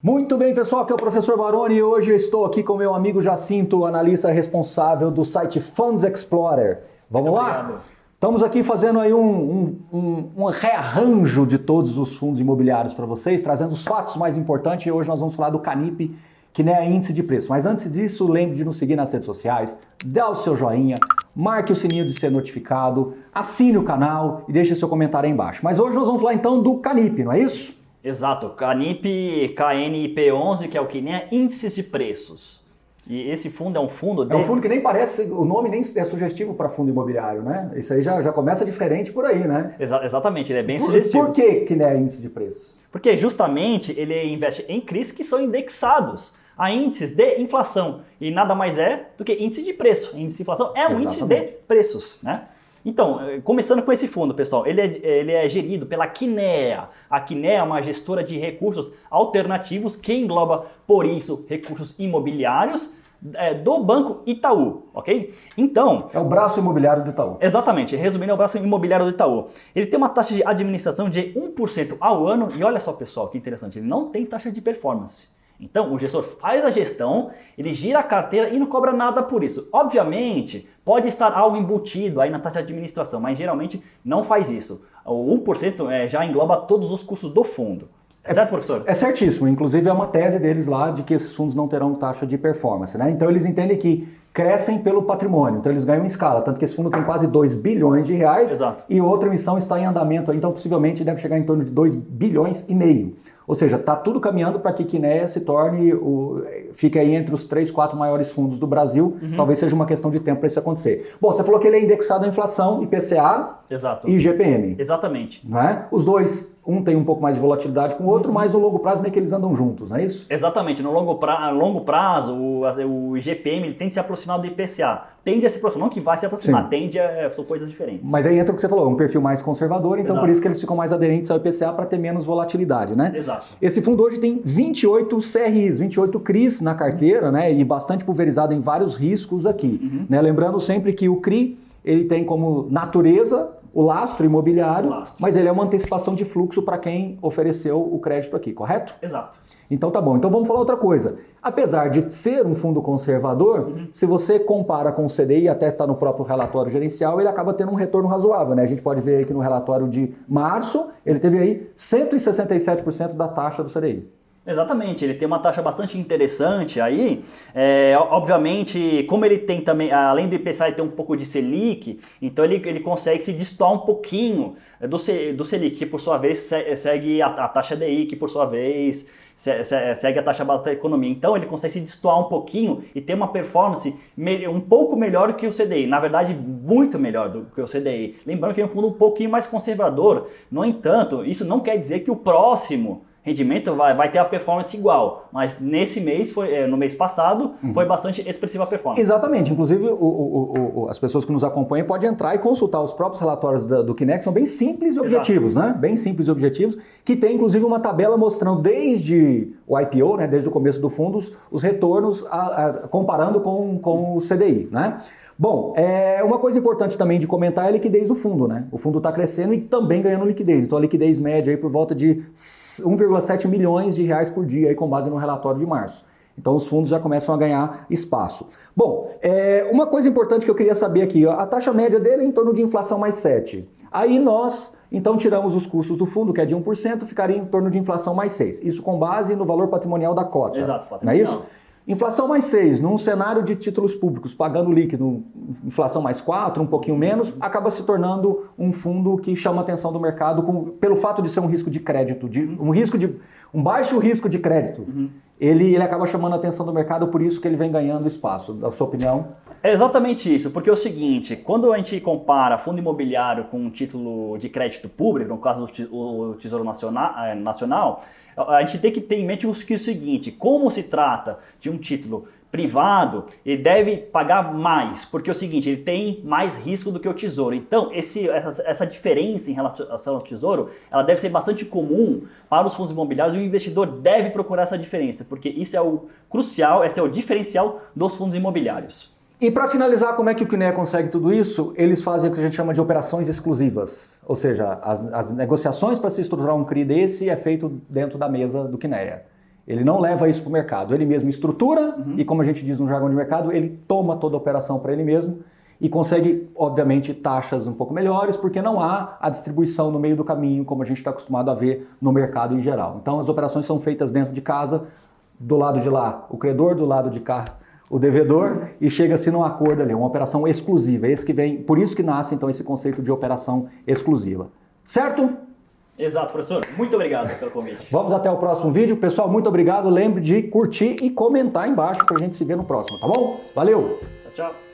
Muito bem, pessoal, aqui é o professor Baroni e hoje eu estou aqui com meu amigo Jacinto, analista responsável do site Funds Explorer. Vamos lá? Obrigado. Estamos aqui fazendo aí um rearranjo de todos os fundos imobiliários para vocês, trazendo os fatos mais importantes e hoje nós vamos falar do Canip, que não é índice de preço. Mas antes disso, lembre de nos seguir nas redes sociais, dá o seu joinha, marque o sininho de ser notificado, assine o canal e deixe seu comentário aí embaixo. Mas hoje nós vamos falar então do Canip, não é isso? Exato, Canip KNIP11, que é o que nem é índices de preços. E esse fundo é um fundo de... É um fundo que nem parece, o nome nem é sugestivo para fundo imobiliário, né? Isso aí já começa diferente por aí, né? Exatamente, ele é bem sugestivo. Por que não é índice de preços? Porque justamente ele investe em CRIs que são indexados a índices de inflação. E nada mais é do que índice de preço. Índice de inflação é um índice de preços, né? Então, começando com esse fundo, pessoal, ele é gerido pela Kinea. A Kinea é uma gestora de recursos alternativos que engloba, por isso, recursos imobiliários do Banco Itaú, ok? Então... É o braço imobiliário do Itaú. Exatamente, resumindo, é o braço imobiliário do Itaú. Ele tem uma taxa de administração de 1% ao ano e olha só, pessoal, que interessante, ele não tem taxa de performance. Então, o gestor faz a gestão, ele gira a carteira e não cobra nada por isso. Obviamente, pode estar algo embutido aí na taxa de administração, mas geralmente não faz isso. O 1% já engloba todos os custos do fundo. Certo, professor? É certíssimo. Inclusive, é uma tese deles lá de que esses fundos não terão taxa de performance, né? Então, eles entendem que crescem pelo patrimônio, então eles ganham em escala. Tanto que esse fundo tem quase 2 bilhões de reais. Exato. E outra emissão está em andamento, então possivelmente deve chegar em torno de 2 bilhões e meio. Ou seja, está tudo caminhando para que Kinea se torne, fique aí entre os 3, 4 maiores fundos do Brasil. Talvez seja uma questão de tempo para isso acontecer. Bom, você falou que ele é indexado à inflação, IPCA Exato. e IGPM. Exatamente. Não é? Os dois, um tem um pouco mais de volatilidade com o outro, mas no longo prazo meio que eles andam juntos, não é isso? Exatamente. No longo prazo, o IGPM ele tende a se aproximar do IPCA. Tende a se aproximar, não que vai se aproximar, são coisas diferentes. Mas aí entra o que você falou, um perfil mais conservador, então Exato. por isso que eles ficam mais aderentes ao IPCA para ter menos volatilidade, né? Exato. Esse fundo hoje tem 28 CRIs, 28 CRIs na carteira, né? E bastante pulverizado em vários riscos aqui. Né? Lembrando sempre que o CRI, ele tem como natureza o lastro imobiliário, mas ele é uma antecipação de fluxo para quem ofereceu o crédito aqui, correto? Exato. Então tá bom. Então vamos falar outra coisa. Apesar de ser um fundo conservador, se você compara com o CDI, até está no próprio relatório gerencial, ele acaba tendo um retorno razoável, né? A gente pode ver aí que no relatório de março, ele teve aí 167% da taxa do CDI. Exatamente, ele tem uma taxa bastante interessante aí, obviamente, como ele tem também, além do IPCA, ele tem um pouco de Selic, então ele consegue se destoar um pouquinho do Selic, que por sua vez segue a taxa DI, que por sua vez segue a taxa base da economia. Então ele consegue se destoar um pouquinho e ter uma performance um pouco melhor que o CDI, na verdade muito melhor do que o CDI. Lembrando que é um fundo um pouquinho mais conservador, no entanto, isso não quer dizer que o próximo rendimento vai ter a performance igual, mas nesse mês, no mês passado, foi bastante expressiva a performance. Exatamente, inclusive as pessoas que nos acompanham podem entrar e consultar os próprios relatórios do Kinea, que são bem simples e objetivos, né? Bem simples e objetivos, que tem inclusive uma tabela mostrando desde o IPO, né? Desde o começo do fundo, os retornos comparando com o CDI, né? Bom, uma coisa importante também de comentar é a liquidez do fundo, né? O fundo está crescendo e também ganhando liquidez. Então a liquidez média aí por volta de 1,7 milhões de reais por dia aí com base no relatório de março. Então os fundos já começam a ganhar espaço. Bom, uma coisa importante que eu queria saber aqui, ó, a taxa média dele é em torno de inflação mais 7%. Aí nós, então, tiramos os custos do fundo, que é de 1%, ficaria em torno de inflação mais 6%. Isso com base no valor patrimonial da cota. Exato, não é patrimonial. isso? Inflação mais 6, num cenário de títulos públicos, pagando líquido, inflação mais 4, um pouquinho menos, acaba se tornando um fundo que chama a atenção do mercado pelo fato de ser um risco de crédito, um baixo risco de crédito. Ele acaba chamando a atenção do mercado, por isso que ele vem ganhando espaço. Da sua opinião? É exatamente isso, porque é o seguinte, quando a gente compara fundo imobiliário com um título de crédito público, no caso do Tesouro Nacional, a gente tem que ter em mente o seguinte, como se trata de um título privado, ele deve pagar mais, porque é o seguinte, ele tem mais risco do que o Tesouro. Então, essa diferença em relação ao Tesouro, ela deve ser bastante comum para os fundos imobiliários e o investidor deve procurar essa diferença, porque isso é o crucial, esse é o diferencial dos fundos imobiliários. E para finalizar, como é que o Kinea consegue tudo isso? Eles fazem o que a gente chama de operações exclusivas. Ou seja, as negociações para se estruturar um CRI desse é feito dentro da mesa do Kinea. Ele não leva isso para o mercado, ele mesmo estrutura e, como a gente diz no jargão de mercado, ele toma toda a operação para ele mesmo e consegue, obviamente, taxas um pouco melhores, porque não há a distribuição no meio do caminho, como a gente está acostumado a ver no mercado em geral. Então, as operações são feitas dentro de casa, do lado de lá o credor, do lado de cá o devedor, e chega-se num acordo ali, uma operação exclusiva. Esse que vem, por isso que nasce, então, esse conceito de operação exclusiva. Certo? Exato, professor. Muito obrigado pelo convite. Vamos até o próximo vídeo. Pessoal, muito obrigado. Lembre de curtir e comentar embaixo para a gente se ver no próximo, tá bom? Valeu! Tchau, tchau.